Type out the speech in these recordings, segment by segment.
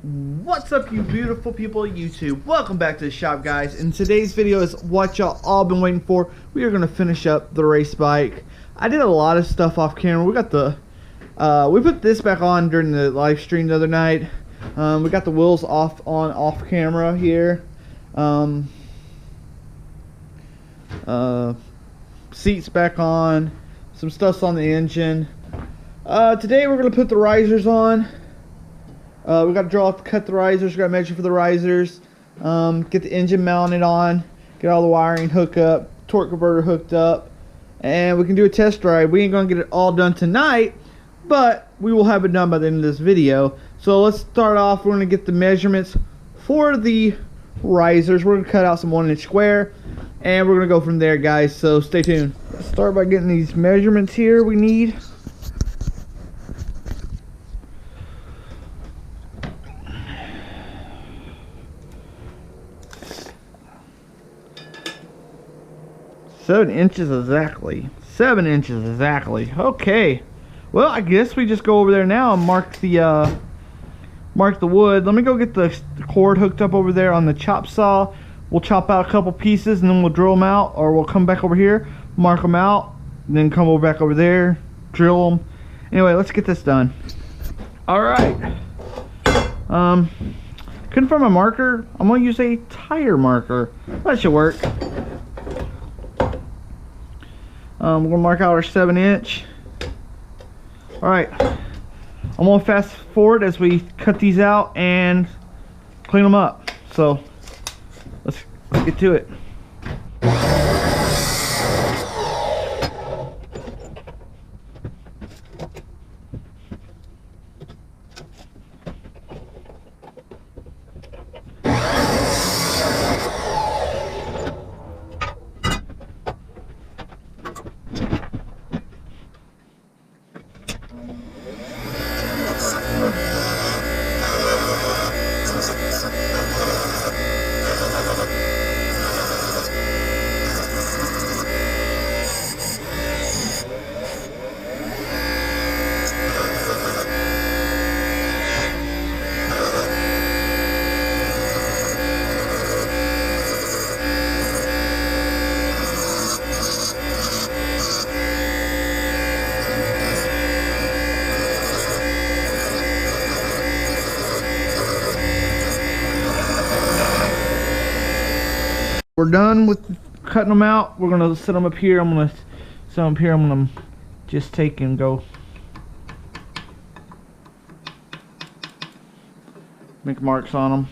What's up, you beautiful people of YouTube? Welcome back to the shop, guys. And today's video is what y'all all been waiting for. We are going to finish up the race bike. I did a lot of stuff off camera. We got the we put this back on during the live stream the other night. We got the wheels off camera here. Seats back on. Some stuff's on the engine. Today we're going to put the risers on. We got to cut the risers, we got to measure for the risers, get the engine mounted on, get all the wiring hooked up, torque converter hooked up, and we can do a test drive. We ain't going to get it all done tonight, but we will have it done by the end of this video. So let's start off. We're going to get the measurements for the risers. We're going to cut out some 1-inch square, and we're going to go from there, guys, so stay tuned. Let's start by getting these measurements here we need. Seven inches exactly. 7 inches exactly. Okay. Well, I guess we just go over there now and mark the wood. Let me go get the cord hooked up over there on the chop saw. We'll chop out a couple pieces and then we'll drill them out, or we'll come back over here, mark them out, and then come over back over there, drill them. Anyway, let's get this done. All right. Couldn't find my marker. I'm gonna use a tire marker. That should work. We're going to mark out our 7-inch. Alright, I'm going to fast forward as we cut these out and clean them up. So, let's get to it. We're done with cutting them out. We're gonna set them up here. I'm gonna set them up here. I'm gonna just take and go make marks on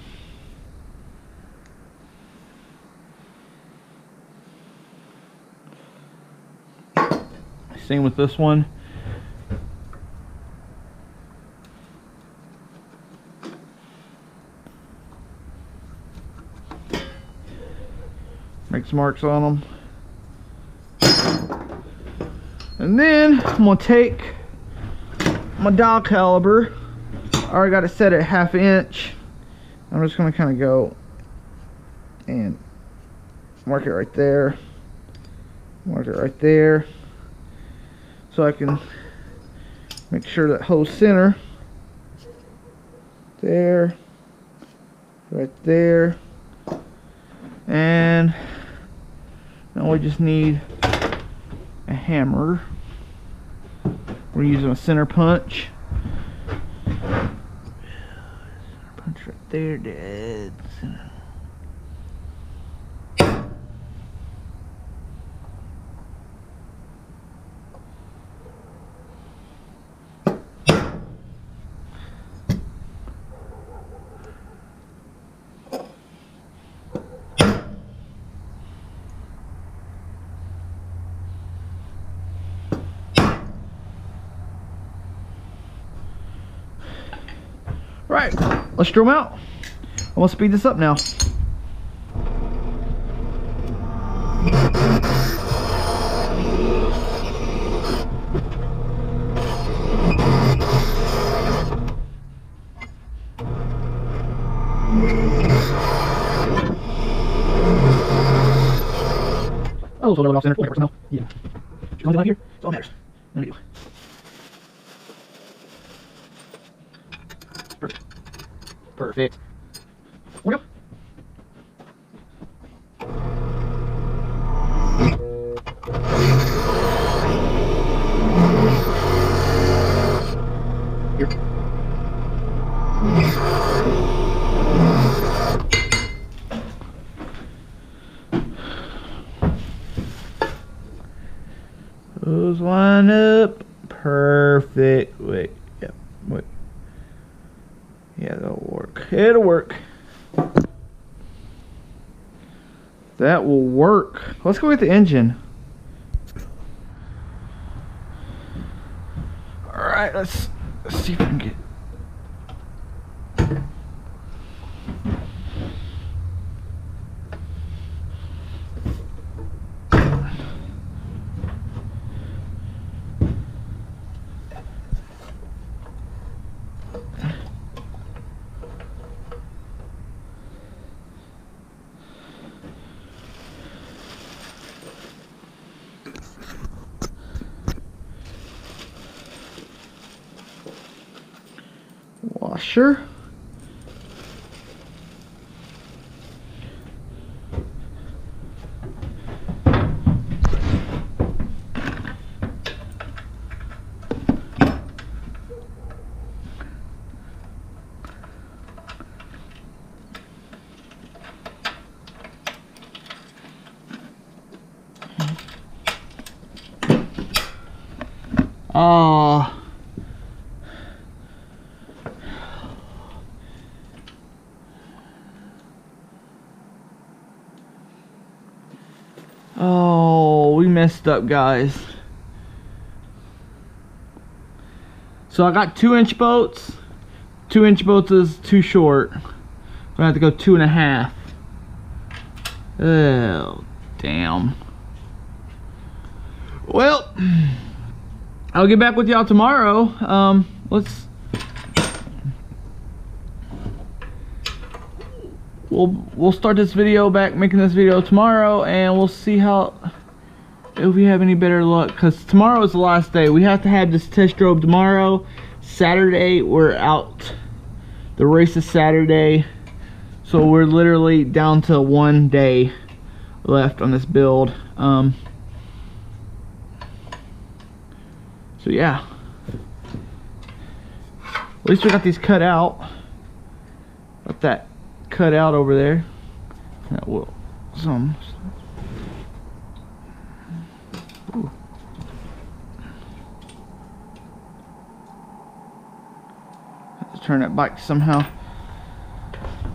them. Same with this one. Make some marks on them. And then I'm going to take my dial caliber. I already got it set at 1/2 inch. I'm just going to kind of go and mark it right there. Mark it right there. So I can make sure that holds center. There. Right there. And now we just need a hammer. We're using a center punch. Punch right there, dead center. Right, let's drill them out. I'm gonna speed this up now. Oh, so a little off center. Whatever, no. Yeah. As long as it's not here, it's all that matters. No big deal. Perfect. Perfect. Yep. Those line up perfect. Wait, yep, wait. Yeah, that'll work. It'll work. That will work. Let's go get the engine. Alright, let's see if we can get. Washer. Oh, we messed up, guys. So I got 2-inch bolts. 2-inch bolts is too short. I'm gonna have to go 2.5. Oh, damn. Well, I'll get back with y'all tomorrow. We'll start this video back, making this video tomorrow, and we'll see if we have any better luck, because tomorrow is the last day. We have to have this test drove tomorrow. Saturday we're out. The race is Saturday, so we're literally down to 1 day left on this build. So yeah, at least we got these cut out. Got that cut out over there. That will some. Ooh. Have to turn that bike somehow.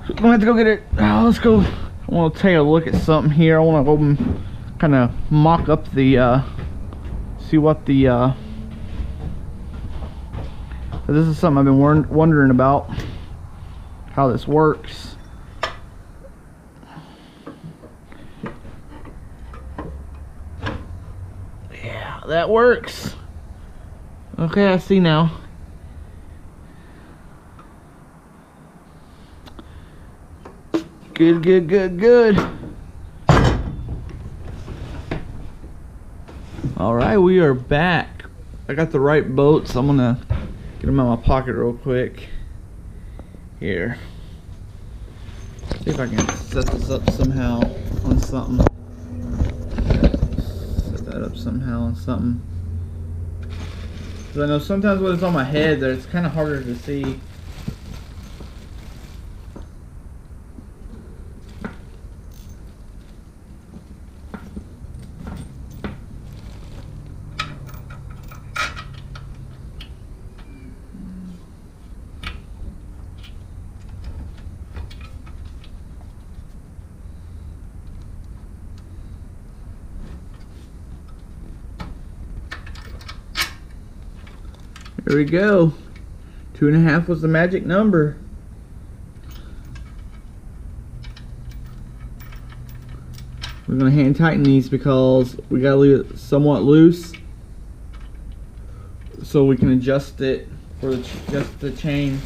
I'm gonna have to go get it. Oh, let's go. I want to take a look at something here. I want to go kind of mock up the see what the this is something I've been wondering about, how this works. Yeah, that works. Okay, I see now. Good, good, good, good. Alright, we are back. I got the right bolts. I'm gonna get them out of my pocket real quick. Here. See if I can set this up somehow on something. Set that up somehow on something. Because I know sometimes when it's on my head that it's kind of harder to see. There we go. 2.5 was the magic number. We're going to hand tighten these because we got to leave it somewhat loose so we can adjust it for adjust the chain.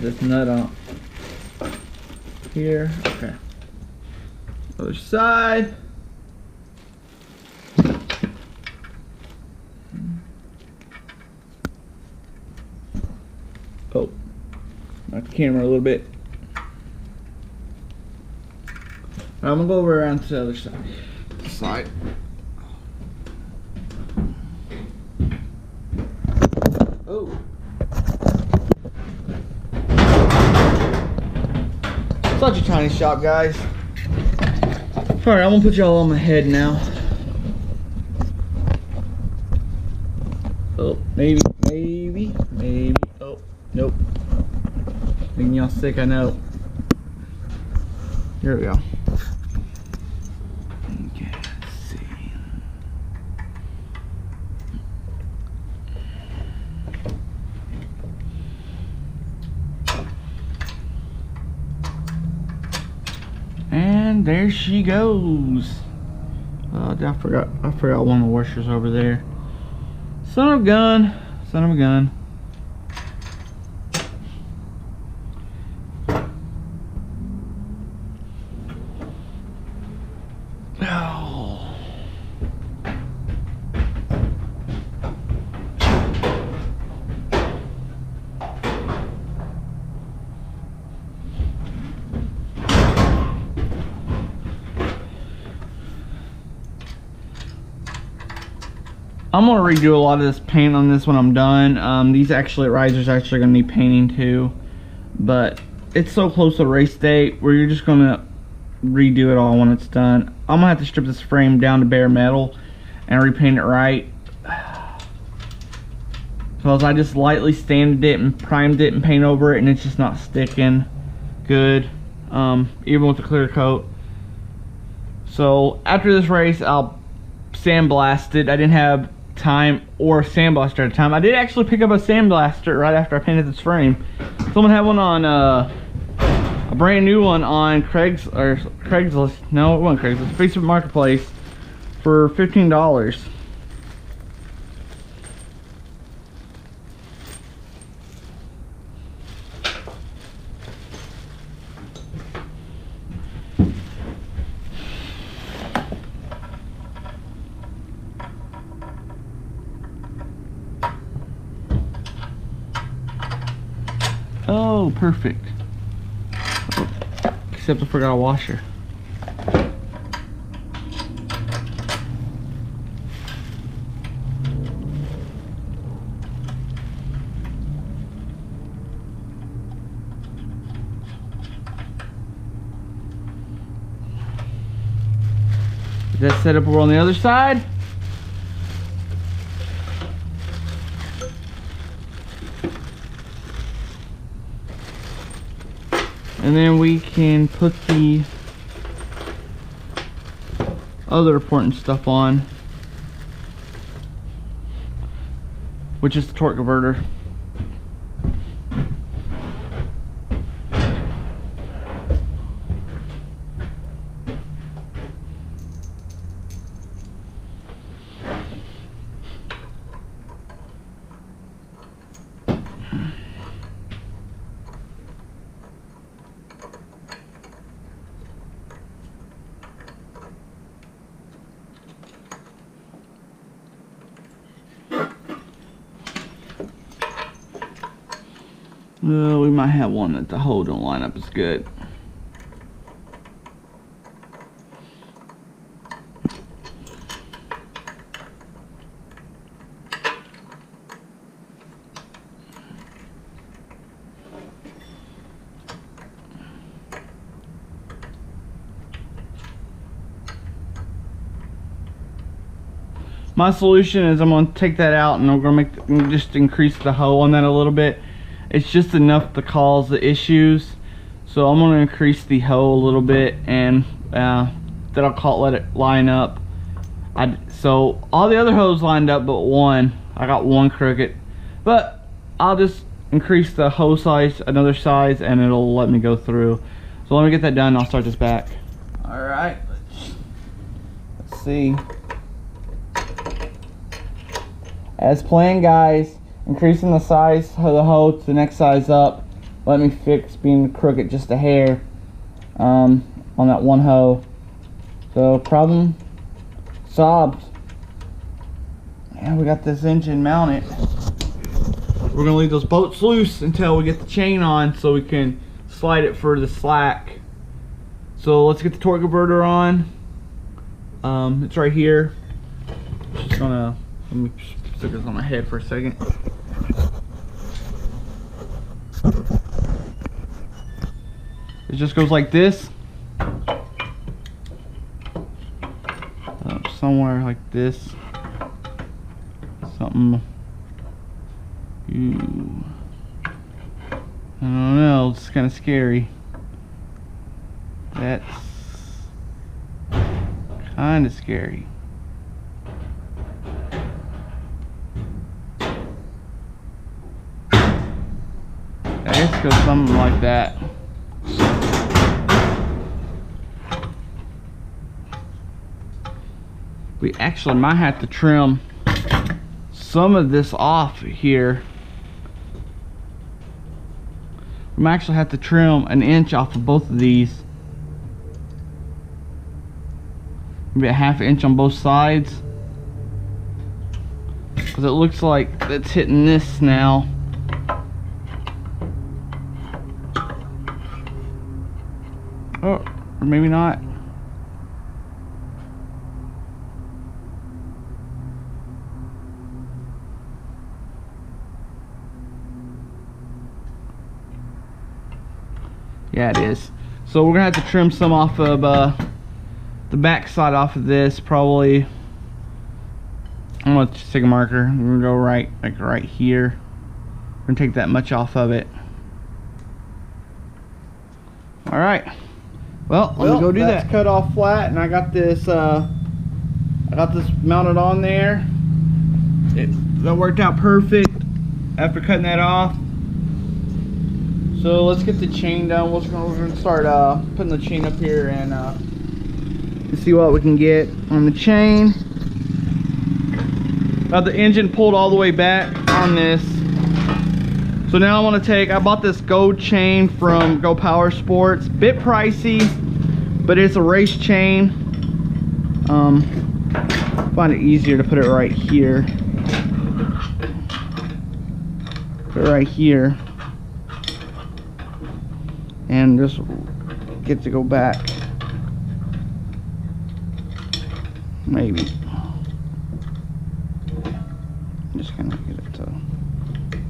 this nut on here. Okay. Other side. Oh, knock the camera a little bit. I'm gonna go over around to the other side. Oh. Such a tiny shop, guys. Alright, I'm gonna put y'all on my head now. Oh, maybe. Oh, nope. Making y'all sick, I know. Here we go. Okay, let's see. And there she goes. I forgot one of the washers over there. Son of a gun. Oh. I'm gonna redo a lot of this paint on this when I'm done. These risers actually gonna need painting too, but it's so close to race day where you're just gonna redo it all when it's done. I'm gonna have to strip this frame down to bare metal and repaint it right, because I just lightly sanded it and primed it and paint over it, and it's just not sticking good, even with the clear coat. So after this race, I'll sandblast it. I didn't have time or sandblaster at the time. I did actually pick up a sandblaster right after I painted this frame. Someone had one on a brand new one on Craigslist. No, it wasn't Craigslist. Facebook Marketplace for $15. Oh, perfect. Oh, except I forgot a washer. Is that set up over on the other side? And then we can put the other important stuff on, which is the torque converter. We might have one that the hole don't line up as good. My solution is I'm going to take that out and I'm going to just increase the hole on that a little bit. It's just enough to cause the issues, so I'm going to increase the hole a little bit, and then I'll let it line up. So all the other holes lined up but one. I got one crooked, but I'll just increase the hole size another size and it'll let me go through. So let me get that done and I'll start this back. Alright, let's see. As planned, guys, increasing the size of the hole to the next size up. let me fix being crooked just a hair on that one hoe. So problem solved. And we got this engine mounted. We're gonna leave those bolts loose until we get the chain on so we can slide it for the slack. So let's get the torque converter on. It's right here. Just gonna, let me stick this on my head for a second. It just goes like this. Somewhere like this. Something. I don't know, it's kind of scary. That's kind of scary. I guess it goes something like that. We actually might have to trim some of this off here. We might actually have to trim an inch off of both of these. Maybe a ½ inch on both sides. Because it looks like it's hitting this now. Oh, or maybe not. Yeah, it is. So we're gonna have to trim some off of the back side off of this. Probably, I'm gonna just take a marker. I'm gonna go right here. We're gonna take that much off of it. All right. Well, let me go do that. That's cut off flat, and I got this mounted on there. That worked out perfect after cutting that off. So let's get the chain done. We're gonna start putting the chain up here and see what we can get on the chain. Got the engine pulled all the way back on this. So now I want to take, I bought this gold chain from Go Power Sports. Bit pricey, but it's a race chain. Find it easier to put it right here. Put it right here. And just get to go back. Maybe. I'm just gonna get it to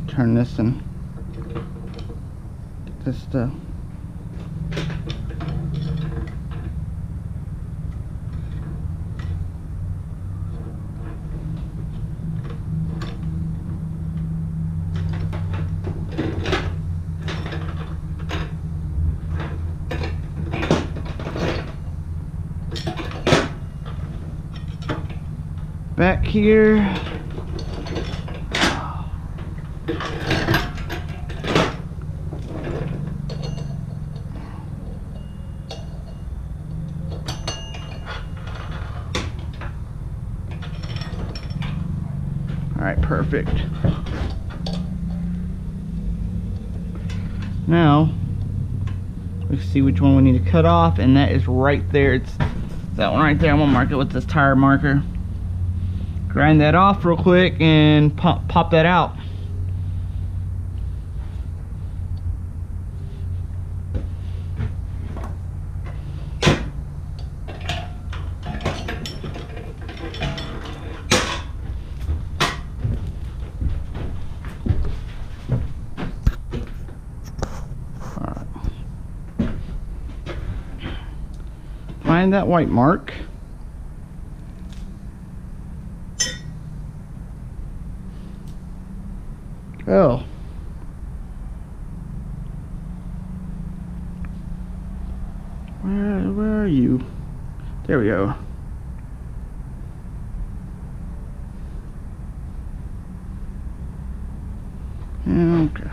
turn this and get this to back here. All right, perfect. Now let's see which one we need to cut off, and that is right there. It's that one right there. I'm gonna mark it with this tire marker. Grind that off real quick and pop that out. Find that white mark. Oh. Where are you? There we go. Okay.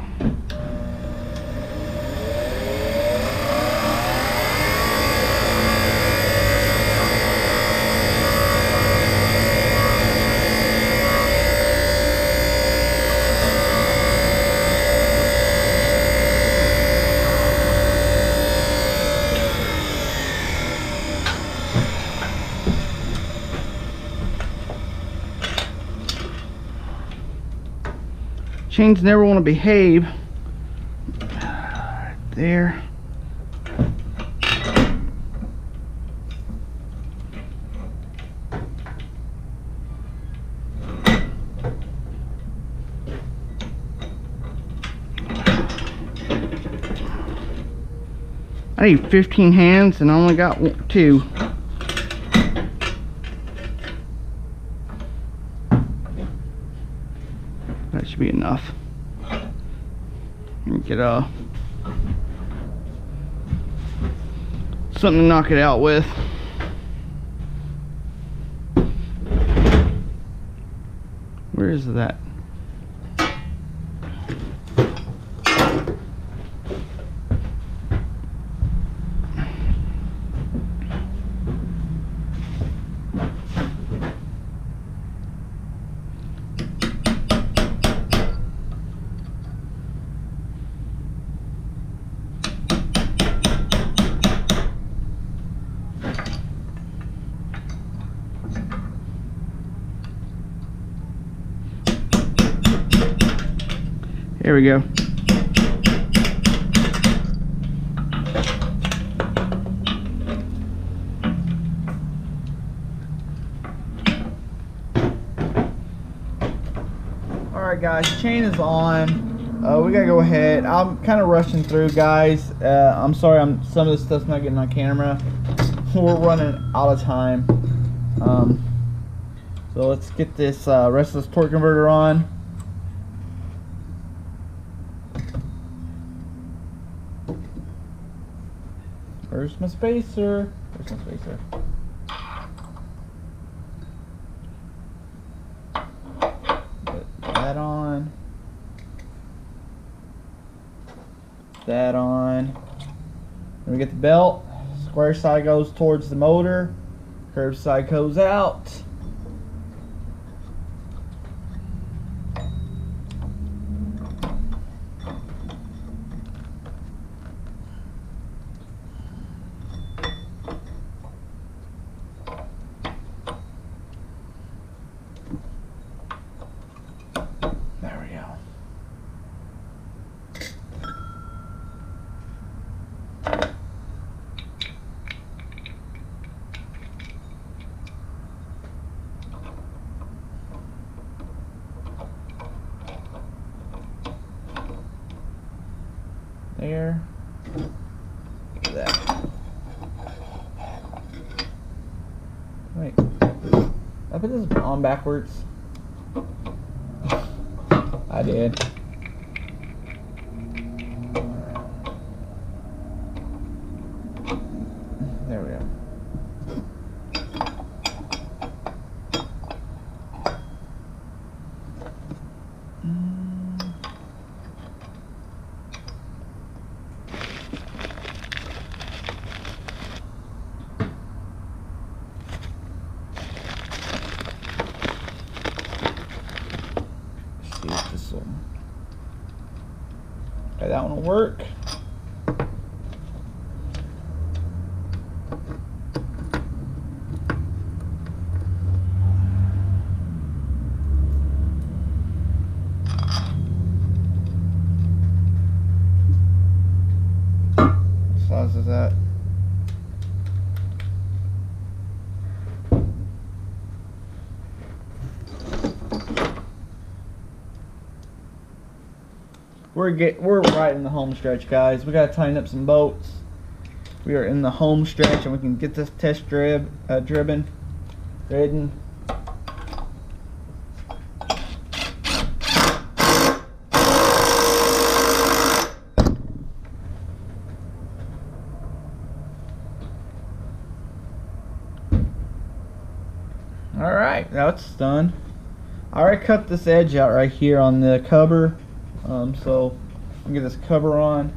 Chains never want to behave. Right there. I need 15 hands and I only got 2. That should be enough. Get something to knock it out with. Where is that? There we go. Alright guys, chain is on. We gotta go ahead. I'm kind of rushing through, guys. I'm sorry, some of this stuff's not getting on camera. We're running out of time. So let's get this rest of this torque converter on. Where's my spacer? Where's my spacer? Put that on. That on. Then we get the belt. Square side goes towards the motor. Curved side goes out. There. Look at that. Wait. I put this on backwards. I did. There we go. Okay, that one will work. What size is that? We're right in the home stretch, guys. We gotta tighten up some bolts. We are in the home stretch, and we can get this test driven. All right, now it's done. I already cut this edge out right here on the cover. So I'll get this cover on.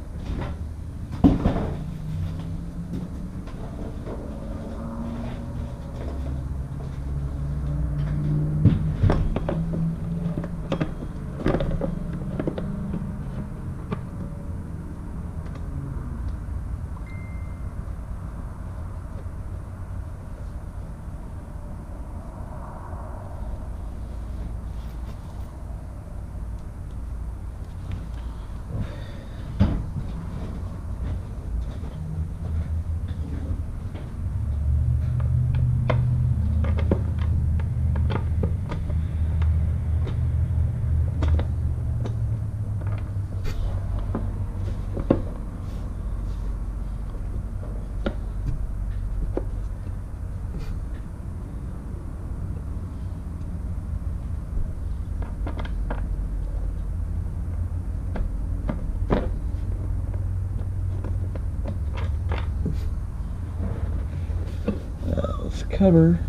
cover.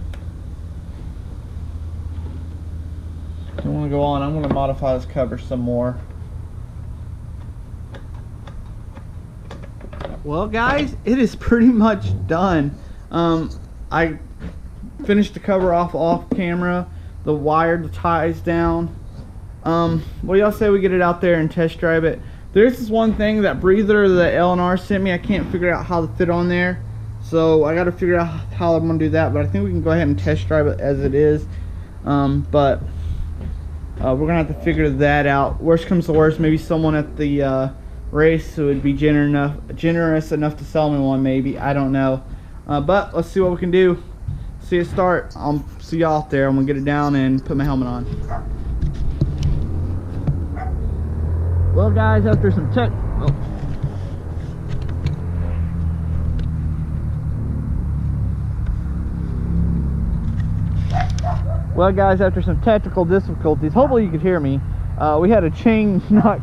I want to go on. I'm going to modify this cover some more. Well, guys, it is pretty much done. I finished the cover off camera. The wire, the ties down. What do y'all say we get it out there and test drive it? There's this one thing, that breather that L&R sent me, I can't figure out how to fit on there. So I got to figure out how I'm going to do that. But I think we can go ahead and test drive it as it is. But we're going to have to figure that out. Worst comes to worst, maybe someone at the race who would be generous enough to sell me one, maybe. I don't know. But let's see what we can do. See it start. I'll see y'all out there. I'm going to get it down and put my helmet on. Well, guys, after some technical difficulties, hopefully you could hear me. We had a chain not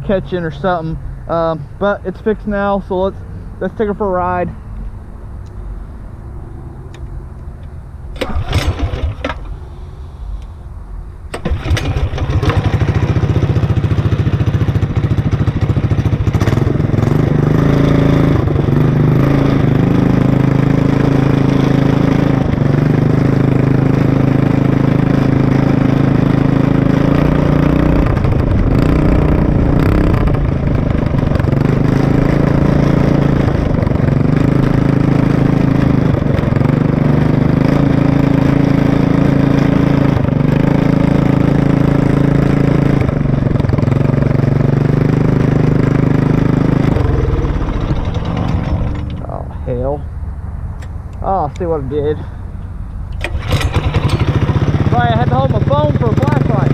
catching or something, but it's fixed now. So let's take it for a ride. Oh, see what I did. Sorry, I had to hold my phone for a flashlight.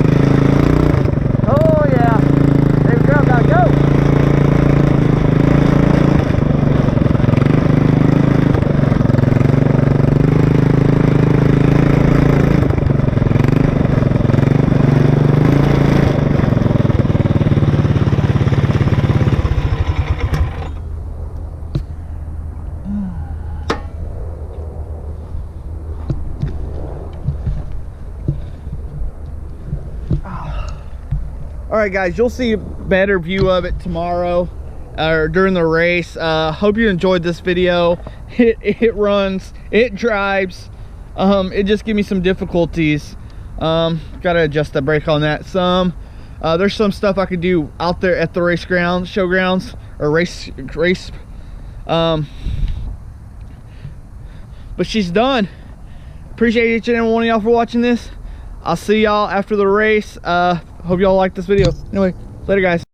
Oh yeah. There we go, gotta go. Alright guys, you'll see a better view of it tomorrow or during the race. Hope you enjoyed this video. It runs, it drives, it just gave me some difficulties. Gotta adjust the brake on that some. There's some stuff I could do out there at the showgrounds or race but she's done. Appreciate each and every one of y'all for watching this. I'll see y'all after the race. Hope y'all like this video. Anyway, later guys.